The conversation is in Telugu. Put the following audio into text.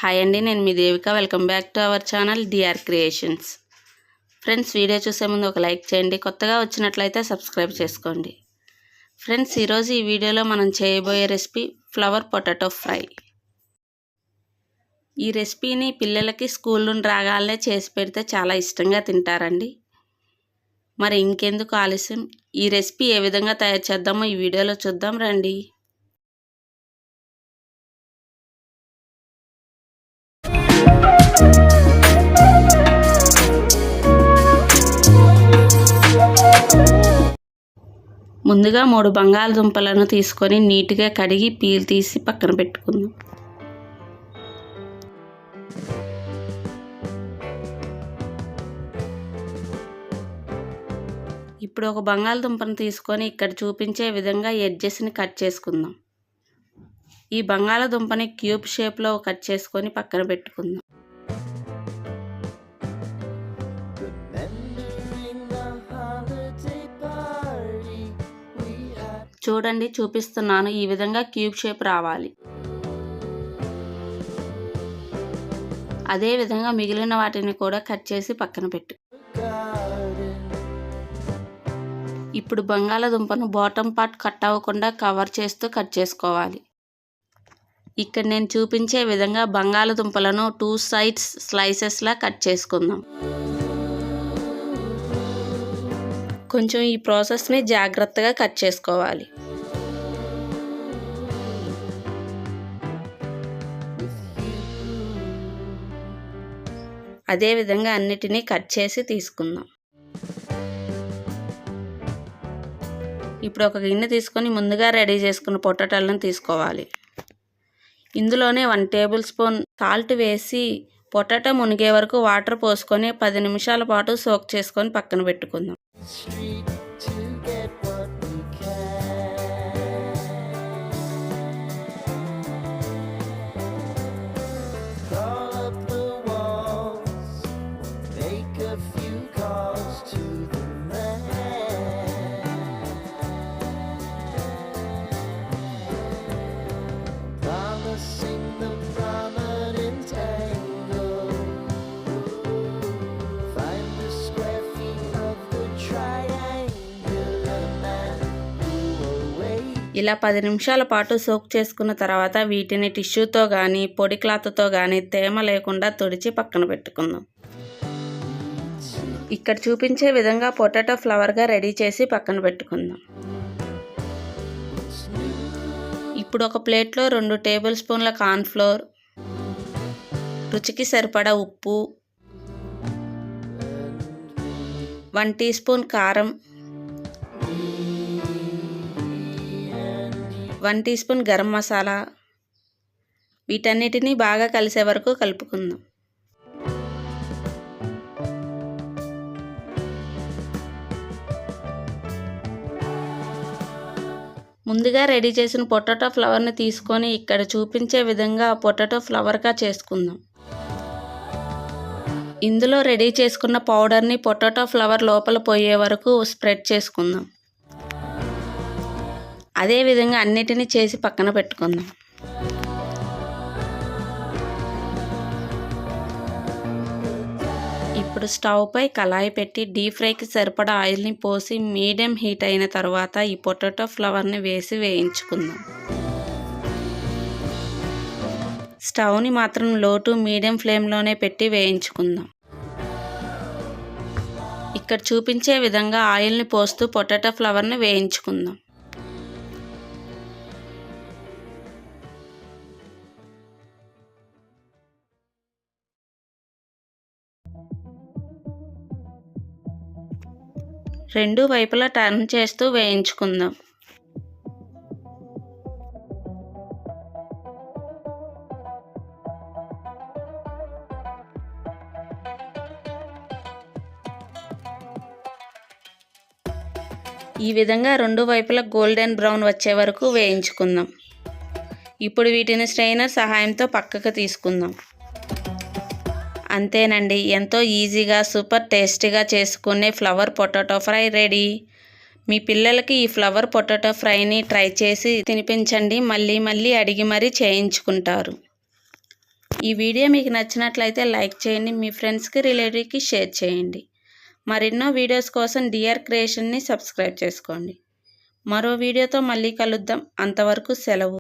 హాయ్ అండి, నేను మీ Devika. Welcome back to our channel D R creations. Friends, video చూసే ముందు ఒక లైక్ చేయండి. కొత్తగా వచ్చినట్లయితే సబ్స్క్రైబ్ చేసుకోండి. ఫ్రెండ్స్, ఈరోజు ఈ వీడియోలో మనం చేయబోయే రెసిపీ ఫ్లవర్ పొటాటో ఫ్రై. ఈ రెసిపీని పిల్లలకి స్కూల్ నుండి రాగానే చేసి పెడితే చాలా ఇష్టంగా తింటారండి. మరి ఇంకెందుకు ఆలస్యం, ఈ రెసిపీ ఏ విధంగా తయారు చేద్దామో ఈ వీడియోలో చూద్దాం రండి. ముందుగా 3 బంగాళదుంపలను తీసుకొని నీట్గా కడిగి పీల్ తీసి పక్కన పెట్టుకుందాం. ఇప్పుడు ఒక బంగాళదుంపను తీసుకొని ఇక్కడ చూపించే విధంగా ఎడ్జెస్ని కట్ చేసుకుందాం. ఈ బంగాళదుంపని క్యూబ్ షేప్లో కట్ చేసుకొని పక్కన పెట్టుకుందాం. చూడండి, చూపిస్తున్నాను. ఈ విధంగా క్యూబ్ షేప్ రావాలి. అదే విధంగా మిగిలిన వాటిని కూడా కట్ చేసి పక్కన పెట్టు. ఇప్పుడు బంగాళదుంపను బాటమ్ పార్ట్ కట్ అవ్వకుండా కవర్ చేస్తూ కట్ చేసుకోవాలి. ఇక్కడ నేను చూపించే విధంగా బంగాళదుంపలను 2 సైడ్స్ స్లైసెస్లా కట్ చేసుకుందాం. కొంచెం ఈ ప్రాసెస్ని జాగ్రత్తగా కట్ చేసుకోవాలి. అదే విధంగా అన్నిటినీ కట్ చేసి తీసుకుందాం. ఇప్పుడు ఒక గిన్నె తీసుకొని ముందుగా రెడీ చేసుకున్న పొటాటోలను తీసుకోవాలి. ఇందులోనే 1 టేబుల్ స్పూన్ సాల్ట్ వేసి పొటాటో మునిగే వరకు వాటర్ పోసుకొని 10 నిమిషాల పాటు సోక్ చేసుకొని పక్కన పెట్టుకుందాం. ఇలా 10 నిమిషాల పాటు సోక్ చేసుకున్న తర్వాత వీటిని టిష్యూతో కానీ పొడి క్లాత్తో కానీ తేమ లేకుండా తుడిచి పక్కన పెట్టుకుందాం. ఇక్కడ చూపించే విధంగా పొటాటో ఫ్లవర్గా రెడీ చేసి పక్కన పెట్టుకుందాం. ఇప్పుడు ఒక ప్లేట్లో 2 టేబుల్ స్పూన్ల కార్న్ఫ్లోర్, రుచికి సరిపడా ఉప్పు, 1 టీ స్పూన్ కారం, 1 టీ స్పూన్ గరం మసాలా, వీటన్నిటిని బాగా కలిసే వరకు కలుపుకుందాం. ముందుగా రెడీ చేసిన పొటాటో ఫ్లవర్ని తీసుకొని ఇక్కడ చూపించే విధంగా పొటాటో ఫ్లవర్గా చేసుకుందాం. ఇందులో రెడీ చేసుకున్న పౌడర్ని పొటాటో ఫ్లవర్ లోపల పోయే వరకు స్ప్రెడ్ చేసుకుందాం. అదే విధంగా అన్నిటినీ చేసి పక్కన పెట్టుకుందాం. ఇప్పుడు స్టవ్ పై కళాయి పెట్టి డీప్ ఫ్రైకి సరిపడా ఆయిల్ని పోసి మీడియం హీట్ అయిన తర్వాత ఈ పొటాటో ఫ్లవర్ని వేసి వేయించుకుందాం. స్టవ్ని మాత్రం లో టు మీడియం ఫ్లేమ్లోనే పెట్టి వేయించుకుందాం. ఇక్కడ చూపించే విధంగా ఆయిల్ని పోస్తూ పొటాటో ఫ్లవర్ని వేయించుకుందాం. రెండు వైపులా టర్న్ చేస్తూ వేయించుకుందాం. ఈ విధంగా 2 వైపులా గోల్డెన్ బ్రౌన్ వచ్చే వరకు వేయించుకుందాం. ఇప్పుడు వీటిని స్ట్రైనర్ సహాయంతో పక్కకు తీసుకుందాం. అంతేనండి, ఎంతో ఈజీగా సూపర్ టేస్టీగా చేసుకునే ఫ్లవర్ పొటాటో ఫ్రై రెడీ. మీ పిల్లలకి ఈ ఫ్లవర్ పొటాటో ఫ్రైని ట్రై చేసి తినిపించండి. మళ్ళీ మళ్ళీ అడిగి మరీ చేయించుకుంటారు. ఈ వీడియో మీకు నచ్చినట్లయితే లైక్ చేయండి, మీ ఫ్రెండ్స్కి రిలేటివ్కి షేర్ చేయండి. మరెన్నో వీడియోస్ కోసం డియర్ క్రియేషన్ని సబ్స్క్రైబ్ చేసుకోండి. మరో వీడియోతో మళ్ళీ కలుద్దాం. అంతవరకు సెలవు.